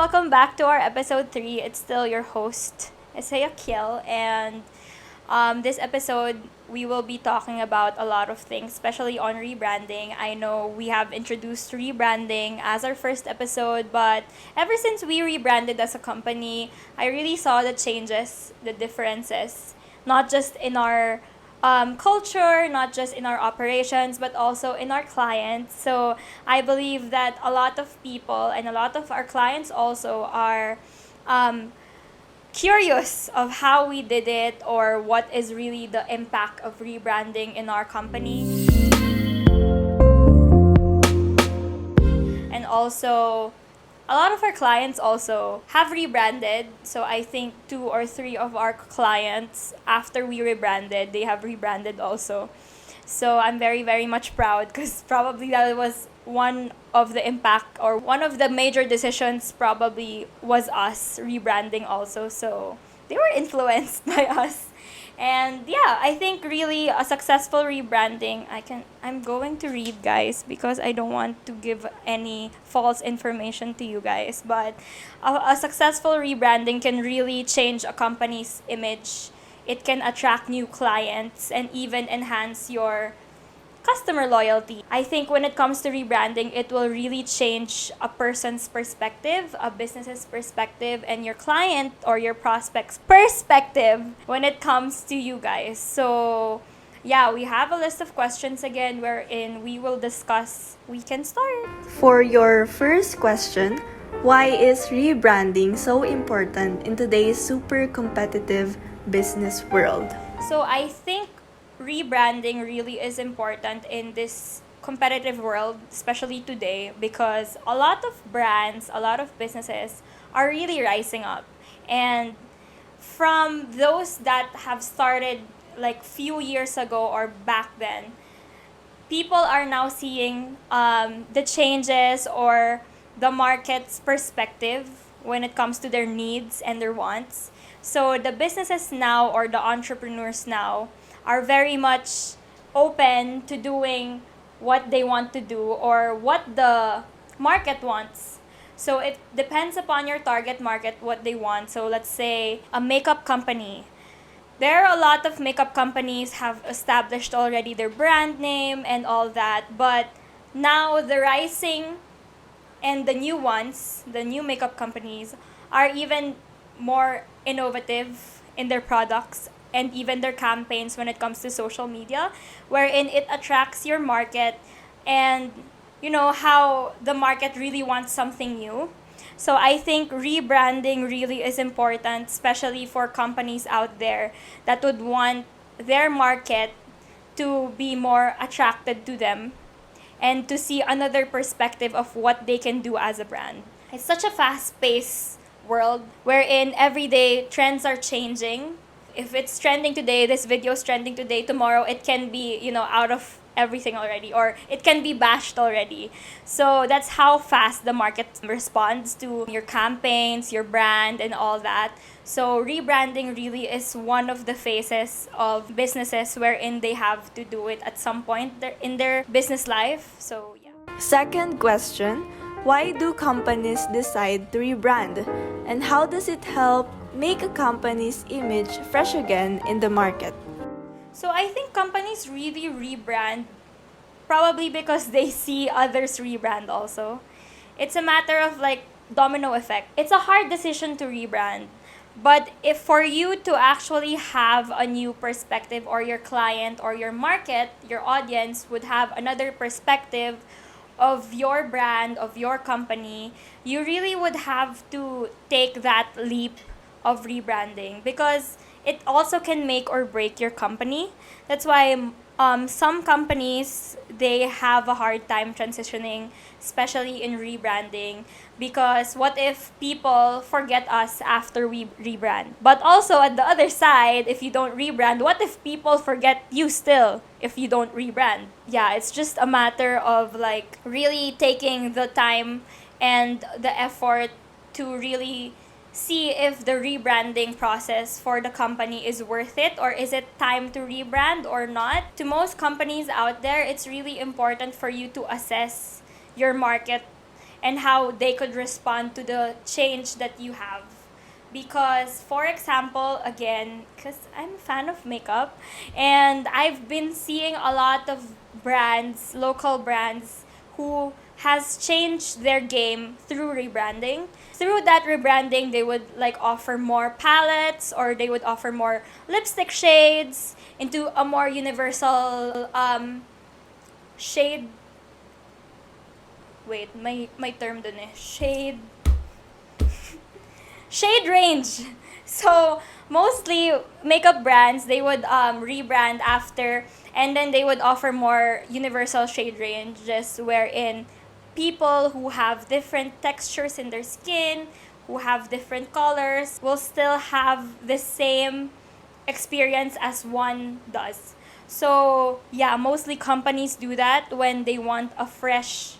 welcome back to our episode 3. It's still your host, Isaiah Kiel, and this episode we will be talking about a lot of things, especially on rebranding. I know we have introduced rebranding as our first episode, but ever since we rebranded as a company, I really saw the changes, the differences, not just in our culture, not just in our operations, but also in our clients. So I believe that a lot of people and a lot of our clients also are um, curious of how we did it or what is really the impact of rebranding in our company. And also, a lot of our clients also have rebranded. So I think 2 or 3 of our clients, after we rebranded, they have rebranded also. So I'm very, very much proud because probably that was one of the impact or one of the major decisions probably was us rebranding also. So they were influenced by us. And yeah, I think really a successful rebranding, I'm going to read, guys, because I don't want to give any false information to you guys, but a successful rebranding can really change a company's image. It can attract new clients and even enhance your customer loyalty. I think when it comes to rebranding, it will really change a person's perspective, a business's perspective, and your client or your prospect's perspective when it comes to you guys. So, yeah, we have a list of questions again wherein we will discuss. We can start. For your first question, why is rebranding so important in today's super competitive business world? So, I think rebranding really is important in this competitive world, especially today, because a lot of brands, a lot of businesses are really rising up. And from those that have started like few years ago or back then, people are now seeing the changes or the market's perspective when it comes to their needs and their wants. So the businesses now or the entrepreneurs now are very much open to doing what they want to do or what the market wants. So it depends upon your target market what they want. So let's say a makeup company. There are a lot of makeup companies have established already their brand name and all that, but now the rising and the new ones, the new makeup companies, are even more innovative in their products and even their campaigns when it comes to social media, wherein it attracts your market and you know how the market really wants something new. So I think rebranding really is important, especially for companies out there that would want their market to be more attracted to them and to see another perspective of what they can do as a brand. It's such a fast-paced world wherein every day trends are changing. If it's trending today, this video is trending today, tomorrow it can be, out of everything already or it can be bashed already. So that's how fast the market responds to your campaigns, your brand and all that. So rebranding really is one of the phases of businesses wherein they have to do it at some point in their business life. So yeah. Second question, why do companies decide to rebrand? And how does it help make a company's image fresh again in the market? So I think companies really rebrand probably because they see others rebrand also. It's a matter of like domino effect. It's a hard decision to rebrand. But if for you to actually have a new perspective or your client or your market, your audience would have another perspective of your brand, of your company, you really would have to take that leap of rebranding because it also can make or break your company. That's why some companies they have a hard time transitioning, especially in rebranding, because what if people forget us after we rebrand? But also at the other side, if you don't rebrand, what if people forget you still if you don't rebrand? Yeah, it's just a matter of like really taking the time and the effort to really see if the rebranding process for the company is worth it or is it time to rebrand or not. To most companies out there, it's really important for you to assess your market and how they could respond to the change that you have. Because, for example, again, because I'm a fan of makeup, and I've been seeing a lot of brands, local brands, who has changed their game through rebranding. Through that rebranding, they would like offer more palettes, or they would offer more lipstick shades into a more universal shade. Wait, my term dun eh. Shade range. So mostly makeup brands, they would rebrand after, and then they would offer more universal shade ranges wherein people who have different textures in their skin, who have different colors, will still have the same experience as one does. So yeah, mostly companies do that when they want a fresh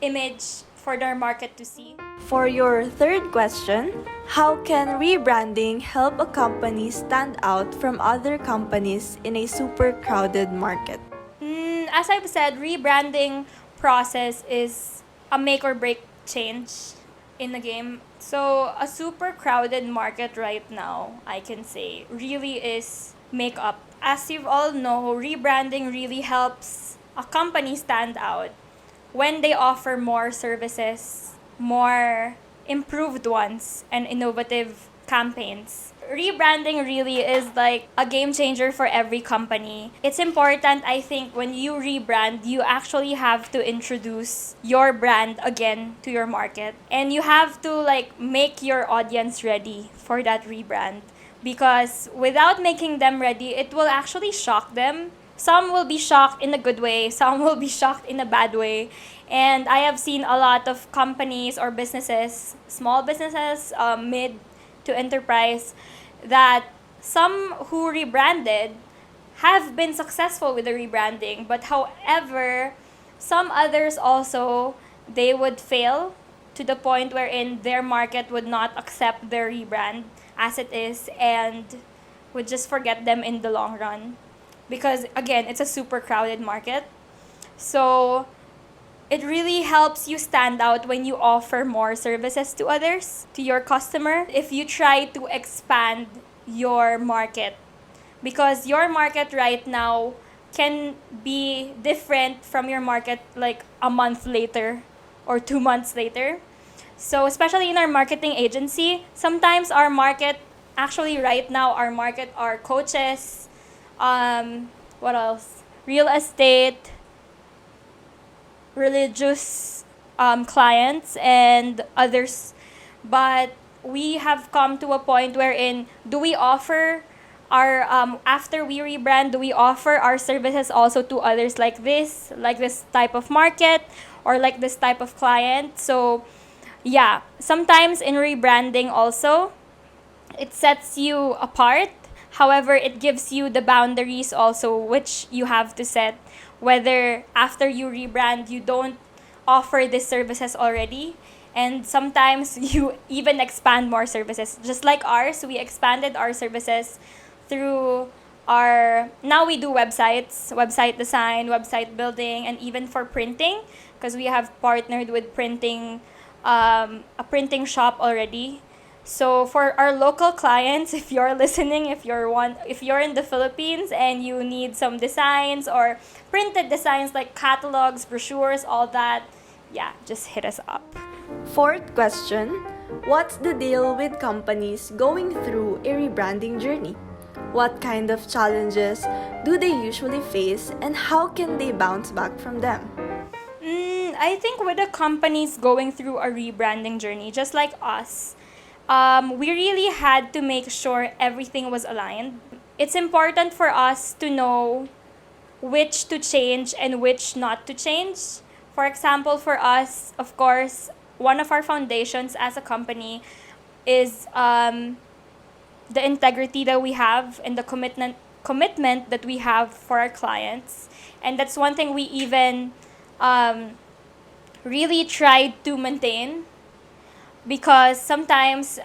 image for their market to see. For your third question, how can rebranding help a company stand out from other companies in a super crowded market? As I've said, rebranding process is a make or break change in the game. So a super crowded market right now, I can say, really is makeup. As you all know, rebranding really helps a company stand out when they offer more services, more improved ones, and innovative campaigns. Rebranding really is like a game changer for every company. It's important, I think, when you rebrand, you actually have to introduce your brand again to your market. And you have to like make your audience ready for that rebrand. Because without making them ready, it will actually shock them. Some will be shocked in a good way, some will be shocked in a bad way. And I have seen a lot of companies or businesses, small businesses, mid to enterprise, that some who rebranded have been successful with the rebranding. But however, some others also, they would fail to the point wherein their market would not accept their rebrand as it is and would just forget them in the long run. Because again, it's a super crowded market. So it really helps you stand out when you offer more services to others, to your customer, if you try to expand your market. Because your market right now can be different from your market like a month later or 2 months later. So, especially in our marketing agency, sometimes our market, actually, right now, our market are coaches, what else? Real estate, religious clients, and others. But we have come to a point wherein do we offer our after we rebrand, do we offer our services also to others like this type of market or like this type of client? So yeah, sometimes in rebranding also, it sets you apart. However, it gives you the boundaries also, which you have to set. Whether after you rebrand, you don't offer these services already. And sometimes you even expand more services. Just like ours, we expanded our services through our. Now we do websites, website design, website building, and even for printing, because we have partnered with a printing shop already. So for our local clients, if you're listening, if you're in the Philippines and you need some designs or printed designs like catalogs, brochures, all that, yeah, just hit us up. Fourth question, what's the deal with companies going through a rebranding journey? What kind of challenges do they usually face and how can they bounce back from them? I think with the companies going through a rebranding journey, just like us, we really had to make sure everything was aligned. It's important for us to know which to change and which not to change. For example, for us, of course, one of our foundations as a company is the integrity that we have and the commitment that we have for our clients. And that's one thing we even really tried to maintain, because sometimes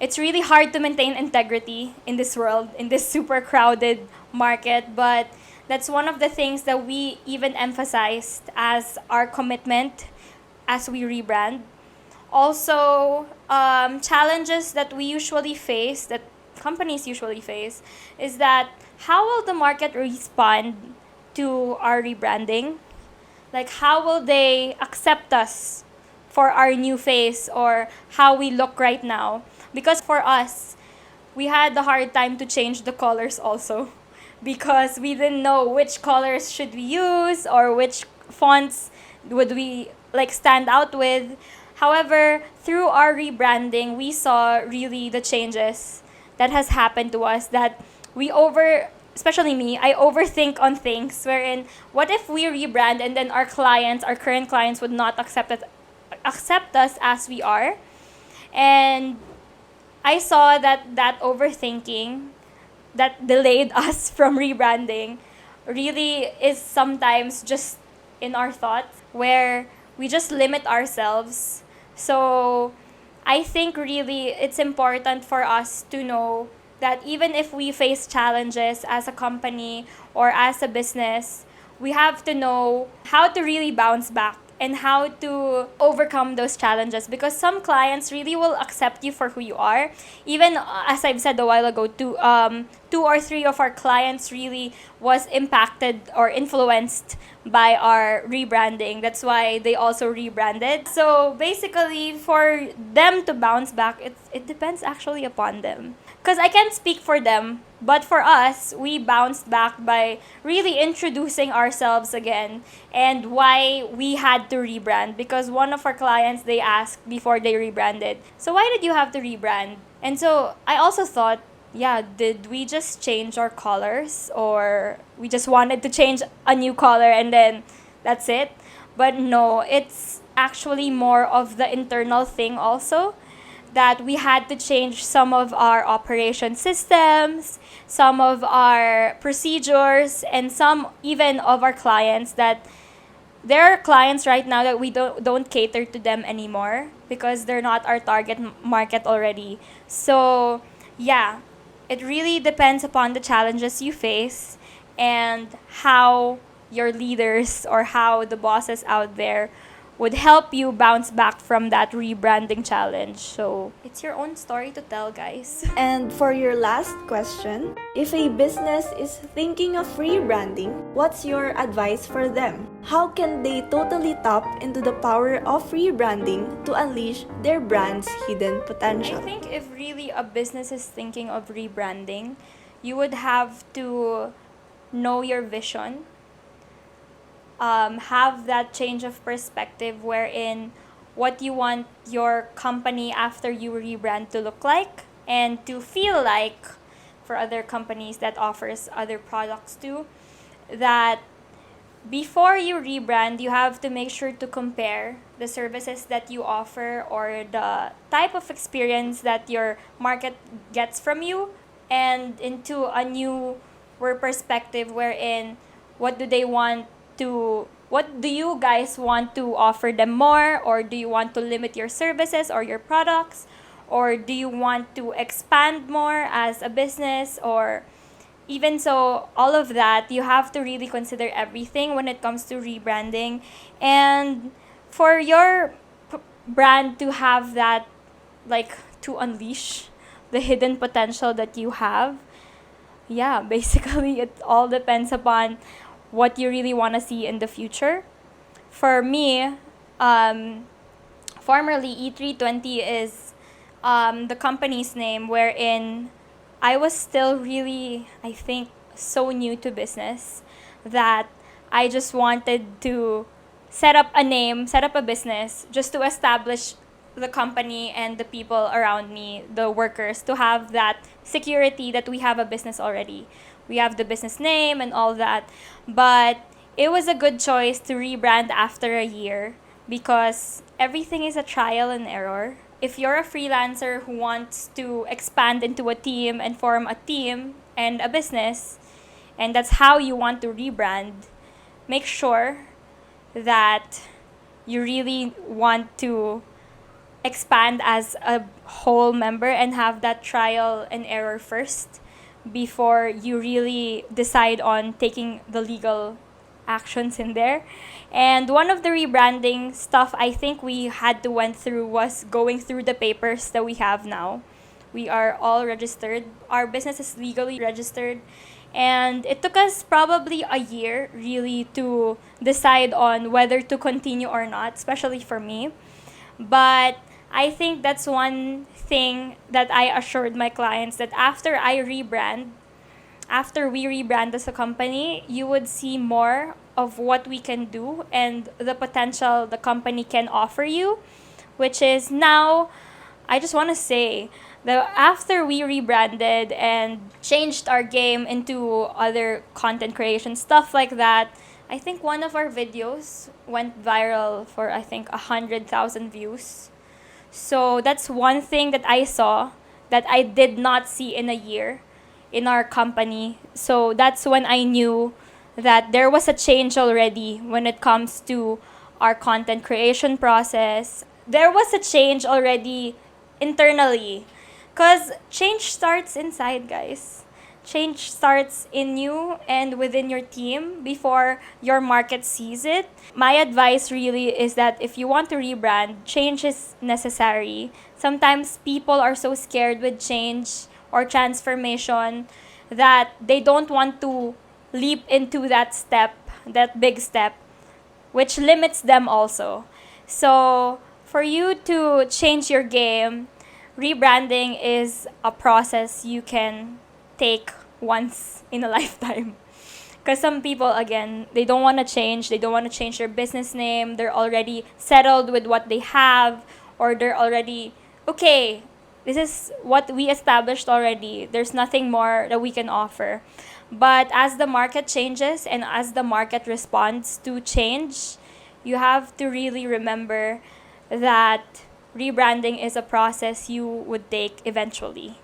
it's really hard to maintain integrity in this world, in this super crowded market. But that's one of the things that we even emphasized as our commitment as we rebrand. Also, challenges that we usually face, that companies usually face, is that how will the market respond to our rebranding? Like, how will they accept us for our new face or how we look right now? Because for us, we had the hard time to change the colors also because we didn't know which colors should we use or which fonts would we like stand out with. However, through our rebranding, we saw really the changes that has happened to us, that we over especially me, I overthink on things wherein what if we rebrand and then our clients, our current clients would not accept us as we are. And I saw that overthinking that delayed us from rebranding really is sometimes just in our thoughts where we just limit ourselves. So I think really it's important for us to know that even if we face challenges as a company or as a business, we have to know how to really bounce back and how to overcome those challenges, because some clients really will accept you for who you are. Even as I've said a while ago, two or three of our clients really was impacted or influenced by our rebranding. That's why they also rebranded. So basically, for them to bounce back, it depends actually upon them. Because I can't speak for them, but for us, we bounced back by really introducing ourselves again and why we had to rebrand. Because one of our clients, they asked before they rebranded, so why did you have to rebrand? And so I also thought, yeah, did we just change our colors or we just wanted to change a new color and then that's it? But no, it's actually more of the internal thing also, that we had to change some of our operation systems, some of our procedures, and some even of our clients, that there are clients right now that we don't cater to them anymore because they're not our target market already. So, yeah, it really depends upon the challenges you face and how your leaders or how the bosses out there would help you bounce back from that rebranding challenge. So, it's your own story to tell, guys. And for your last question, if a business is thinking of rebranding, what's your advice for them? How can they totally tap into the power of rebranding to unleash their brand's hidden potential? I think if really a business is thinking of rebranding, you would have to know your vision, have that change of perspective wherein what you want your company after you rebrand to look like and to feel like for other companies that offers other products too, that before you rebrand, you have to make sure to compare the services that you offer or the type of experience that your market gets from you and into a new perspective wherein what do they want to what do you guys want to offer them more, or do you want to limit your services or your products, or do you want to expand more as a business, or even so, all of that, you have to really consider everything when it comes to rebranding. And for your brand to have that, like, to unleash the hidden potential that you have, yeah, basically, it all depends upon what you really want to see in the future. For me, formerly E320 is the company's name, wherein I was still really, I think, so new to business that I just wanted to set up a name, set up a business just to establish the company and the people around me, the workers, to have that security that we have a business already. We have the business name and all that. But it was a good choice to rebrand after a year because everything is a trial and error. If you're a freelancer who wants to expand into a team and form a team and a business, and that's how you want to rebrand, make sure that you really want to expand as a whole member and have that trial and error first before you really decide on taking the legal actions in there. And one of the rebranding stuff I think we had to went through was going through the papers that we have now. We are all registered. Our business is legally registered. And it took us probably a year really to decide on whether to continue or not, especially for me. But I think that's one thing that I assured my clients, that after we rebrand as a company, you would see more of what we can do and the potential the company can offer you, which is now, I just want to say that after we rebranded and changed our game into other content creation, stuff like that, I think one of our videos went viral for, I think, 100,000 views. So that's one thing that I saw that I did not see in a year in our company. So that's when I knew that there was a change already when it comes to our content creation process. There was a change already internally. Because change starts inside, guys. Change starts in you and within your team before your market sees it. My advice really is that if you want to rebrand, change is necessary. Sometimes people are so scared with change or transformation that they don't want to leap into that step, that big step, which limits them also. So, for you to change your game, rebranding is a process you can take once in a lifetime. Because some people, again, they don't want to change. They don't want to change their business name. They're already settled with what they have, or they're already, okay, this is what we established already. There's nothing more that we can offer. But as the market changes and as the market responds to change, you have to really remember that rebranding is a process you would take eventually.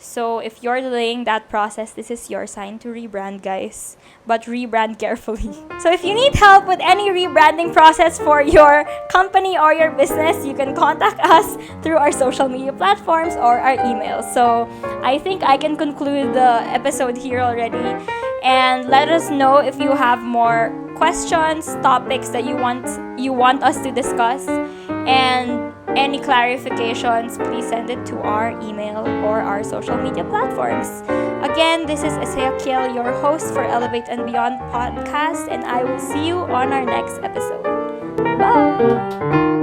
So if you're delaying that process, this is your sign to rebrand, guys. But rebrand carefully. So if you need help with any rebranding process for your company or your business, you can contact us through our social media platforms or our email. So I think I can conclude the episode here already. And let us know if you have more questions, topics that you want us to discuss, and any clarifications, please send it to our email or our social media platforms. Again, this is Ezekiel, your host for Elevate and Beyond podcast, and I will see you on our next episode. Bye!